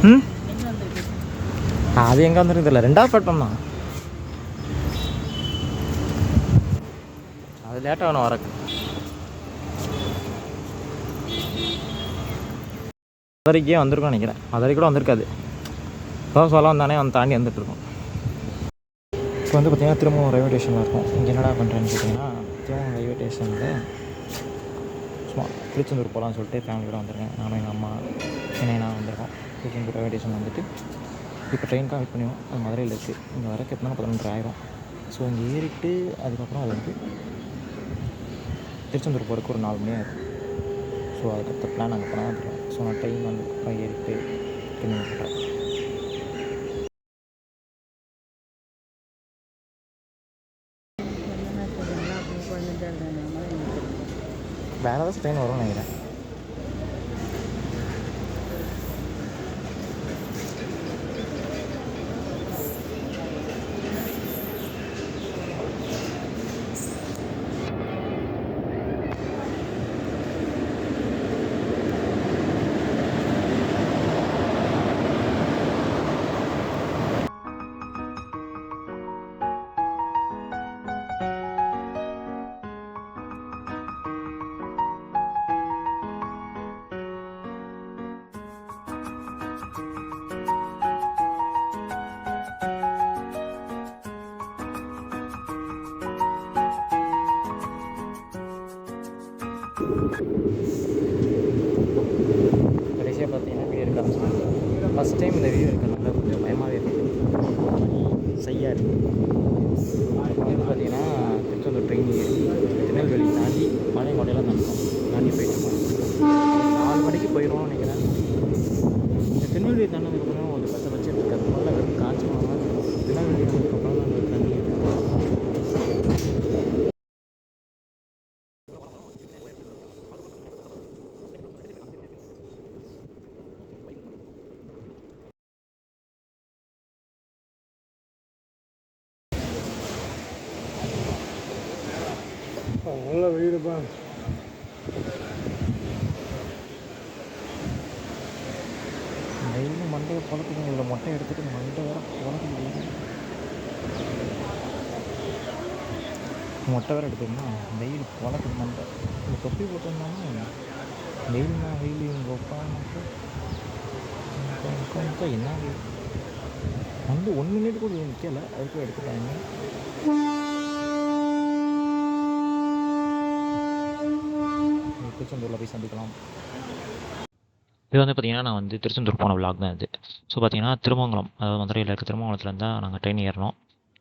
ம் அது எங்கே வந்துருக்கு தெரியல. 2வது பிளாட்ஃபார்ம் தான். அது லேட்டாக வேணும் வரக்கு. மதுரைக்கே வந்திருக்கோம் நினைக்கிறேன். மதுரை கூட வந்திருக்காது. இப்போ சொல்ல வந்தானே வந்து தாண்டி வந்துட்டுருக்கோம். இப்போ வந்து பார்த்திங்கன்னா திரும்பவும் ரயில்வே ஸ்டேஷனில் இருக்கும். இங்கே என்னடா பண்ணுறேன்னு கேட்டிங்கன்னா, திரும்பவும் ரயில்வே ஸ்டேஷனில் சும்மா திருச்செந்தூர் போகலான்னு சொல்லிட்டு ஃபேமிலியோட வந்திருக்கேன். நானும் எங்கள் அம்மா நான் வந்திருக்கோம். திருச்செந்தூர் ரயில்வே ஸ்டேஷன் வந்துட்டு இப்போ ட்ரெயினுக்காக வெயிட் பண்ணுவோம். அது மதுரையில் இருக்குது. இங்கே வரக்கு எப்படின்னா 11:30 ஆயிரும். ஸோ இங்கே ஏறிட்டு அதுக்கப்புறம் அது வந்து திருச்செந்தூர் போகிறதுக்கு ஒரு 4 மணி ஆகும். ஸோ அதுக்கடுத்த பிளான் அங்கே போனால் தான் தெரியும். ஸோ நான் ட்ரெயின் வந்து ஏறிட்டு கண்டினியூ பண்ணுறேன். வேறு ஏதாச்சும் ட்ரெயின் வரும்னு நினைக்கிறேன். கடைசியாக பார்த்தீங்கன்னா வீடியோ எடுக்க ஆரம்பிச்சிட்டேன். ஃபஸ்ட் டைம் இந்த வீடியோ எடுக்கிறதுனால கொஞ்சம் பயமாகவே இருக்குது. செய்யா இருக்குது. வந்து பார்த்தீங்கன்னா திருச்செந்தூர் ட்ரெயின் ஏறி திருநெல்வேலி தாண்டி பாளையங்கோட்டையெல்லாம் தாண்டி போயிட்டுருக்கோம். 4 மணிக்கு போயிடுவோம்னு நினைக்கிறேன். இந்த திருநெல்வேலி தாண்டினதுக்கப்புறம் ஒரு பச்சை இருக்காது. முதல்ல வெறும் காய்ச்சி போனால் திருநெல்வேலி வந்ததுக்கப்புறம் தான் அந்த தண்ணி இருக்கும். நல்ல வீடுப்பா. டெய்லியும் மண்டையை பழக்கணும். இதில் மொட்டை எடுத்துகிட்டு மண்டை வேறு பழக்க முடியும். மொட்டை வேறு எடுத்துக்கணும். வெயில் பழக்குது மண்டை. இந்த தொப்பி போட்டிருந்தாலும் வெயில்னா வெயில் இங்கே உட்காந்து என்ன வந்து 1 மினிட் கூட நிற்கலை. அதுக்கும் எடுத்துட்டாங்க. திருச்செந்தூரில் போய் சந்திக்கலாம். இது வந்து பார்த்திங்கன்னா நான் வந்து திருச்செந்தூர் போன விளாக் தான் இது. ஸோ பார்த்திங்கன்னா திருமங்கலம், அதாவது மதுரையில் இருக்க திருமங்கலத்தில் இருந்தால் நாங்கள் ட்ரெயின் ஏறினோம்.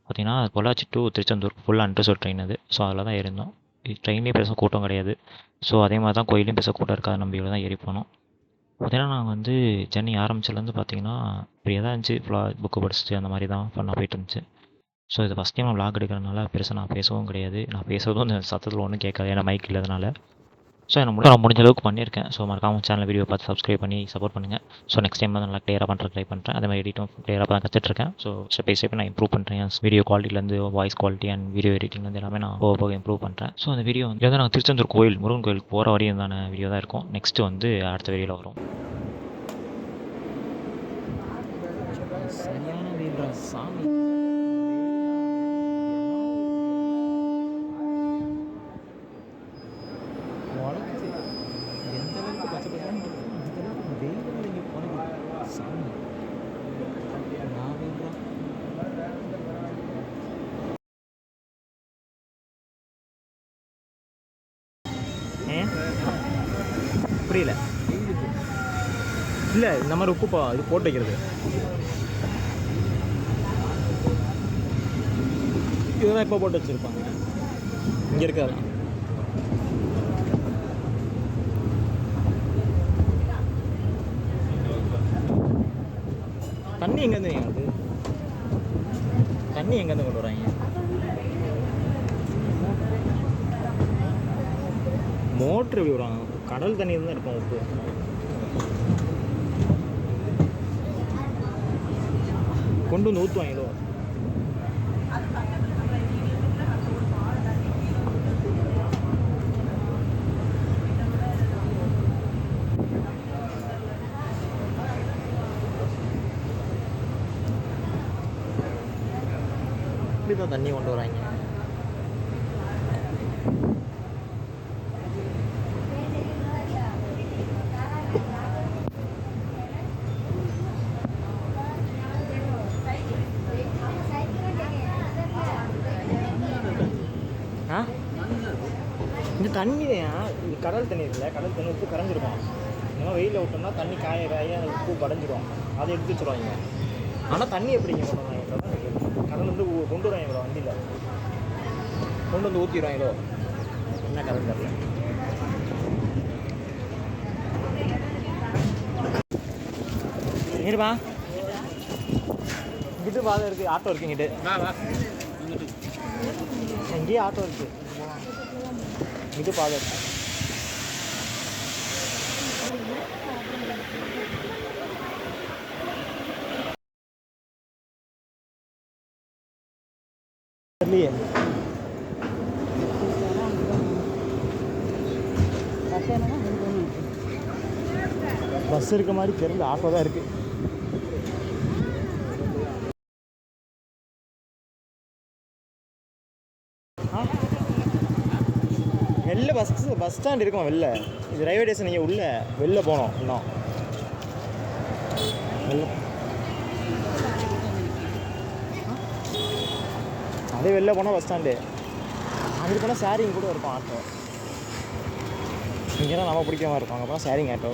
பார்த்திங்கன்னா பொள்ளாச்சி டு திருச்செந்தூர் ஃபுல்லாக அன்ரிசர்வ் ட்ரெயின் அது. ஸோ அதில் தான் ஏறினோம். ட்ரெயின்லேயும் பெருசாக கூட்டம் கிடையாது. ஸோ அதே மாதிரி தான் கோயிலையும் பெருசாக கூட்டம் இருக்காது. நம்பிக்கையில் தான் ஏறி போனோம். பார்த்திங்கன்னா நாங்கள் வந்து ஜர்னி ஆரம்பிச்சதுலேருந்து பார்த்திங்கன்னா இப்படியே தான் இருந்துச்சு. ஃபுல்லாக புக்கு படிச்சுட்டு அந்த மாதிரி தான் ஃபன்னாக போயிட்டு இருந்துச்சு. ஸோ இது ஃபஸ்ட் டைம் நான் விளாக் எடுக்கிறதுனால பெருசாக நான் பேசவும் கிடையாது. நான் பேசுறதும் அந்த சத்தத்தில் ஒன்றும் கேட்காது, ஏன்னா மைக் இல்லாதனால. ஸோ நான் முடிஞ்ச அளவுக்கு பண்ணியிருக்கேன். ஸோ மறக்காமல் சேனல் வீடியோ பார்த்து சப்ஸ்கிரைப் பண்ணி சப்போர்ட் பண்ணுங்கள். ஸோ நெக்ஸ்ட் டைம் தான் நல்லா கிளியராக பண்ணுற ட்ரை பண்ணுறேன். அதே மாதிரி எடிட்டும் கிளியராக தான் கற்றுட்ருக்கேன். ஸோ ஸ்டெப் பை ஸ்டெப் நான் இம்ப்ரூவ் பண்ணுறேன். வீடியோ குவாலிட்டிலேருந்து வாய்ஸ் குவாலிட்டி அண்ட் வீடியோ எடிட்டிங்லேருந்து எல்லாமே நான் போக இம்ப்ரூவ் பண்ணுறேன். ஸோ அந்த வீடியோ வந்து நாங்கள் திருச்செந்தூர் கோயில் முருகன் கோயிலுக்கு போகிற வரையும் தான வீடியோ தான் இருக்கும். நெக்ஸ்ட்டு வந்து அடுத்த வீடியோவில் வரும். சரியான வீடுடா சாமி. புரியல. இல்லை இந்த மாதிரி உப்பு இது போட்டு வைக்கிறது. இதெல்லாம் எப்போ போட்டு வச்சுருப்பாங்க இங்கே இருக்காதான். தண்ணி எங்கேருந்து வருது? தண்ணி எங்கேருந்து கொண்டு வராங்க? மோட்ரு எப்படி விடுவாங்க? கடல் தண்ணி தான் இருக்கும் உப்பு. கொண்டு வந்து ஊற்றுவாங்களோ? எப்படி தான் தண்ணி கொண்டு வராங்க? ஆ, இந்த தண்ணி இது கடல் தண்ணி இருக்குல்ல, கடல் தண்ணி உப்பு கரைஞ்சிருக்கும். இந்த வெயிலில் விட்டோம்னா தண்ணி காய காய உப்பு கடைஞ்சிரும், அதை எடுத்து வச்சுருவாங்க. ஆனால் தண்ணி எப்படிங்க கொண்டு வராங்க? கடல் வந்து கொண்டு வருவாங்க வண்டியில், கொண்டு வந்து ஊற்றிடுவாங்களோ, என்ன கடல் தெரியல. இருப்பா, இங்கிட்டு பாதை இருக்குது, ஆட்டோ இருக்குது இங்கிட்டு. எங்கேயே ஆட்டோ இருக்குது, இங்கிட்டு பாதை இருக்குது. தெரியலையே, பஸ் இருக்க மாதிரி தெரியல, ஆட்டோ தான் இருக்குது. வெளில பஸ் ஸ்டாண்ட் இருக்கும் வெளில. இது ரயில்வே ஸ்டேஷன், நீங்கள் உள்ள வெளில போகணும். இன்னும் வெளில அதே வெளில போனால் பஸ் ஸ்டாண்டு. அங்கே போனால் ஷேரிங் கூட இருக்கும் ஆட்டோ. இங்கே தான் நம்ம பிடிக்காம இருக்கும், அங்கே போனால் ஷேரிங் ஆட்டோ.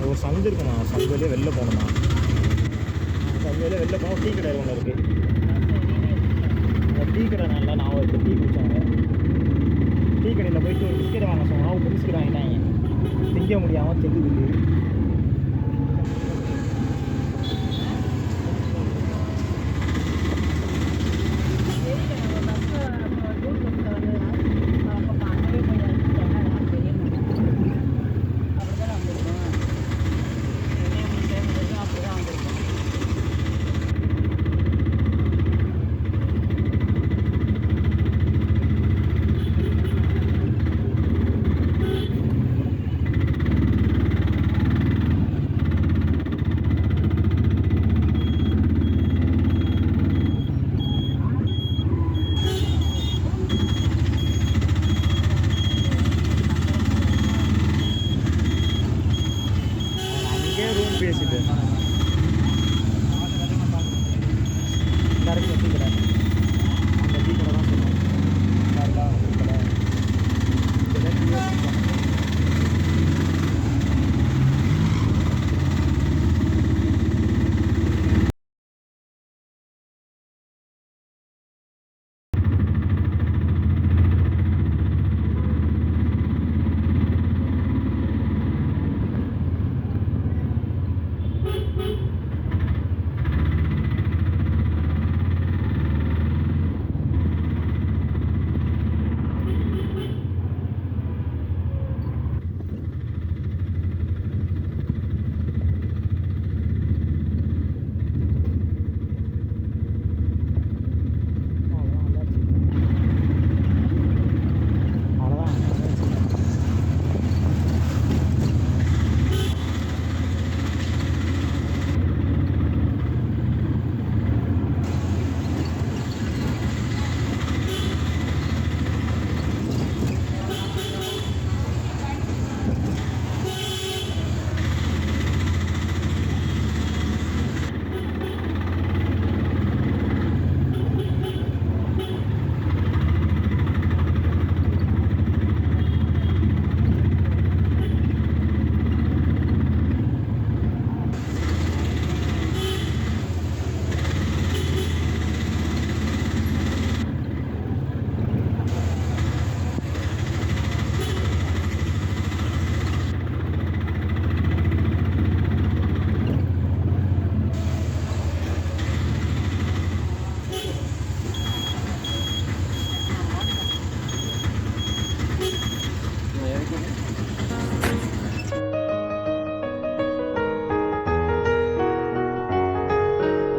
ஒரு சந்து இருக்குண்ணா, சந்தையிலே வெளில போகணுண்ணா. சந்தையிலே வெளில போனால் டீ கடை ஒன்று இருக்குது. அந்த டீ கடை நல்லா நான் ஒரு டீ குடித்தாங்க. டீ கடையில் போயிட்டு ஒரு பிஸ்கெட் வாங்க சொன்னால் ஒரு பிஸ்கெட் வாங்கிட்டாங்க. திங்க முடியாமல் திங்குது.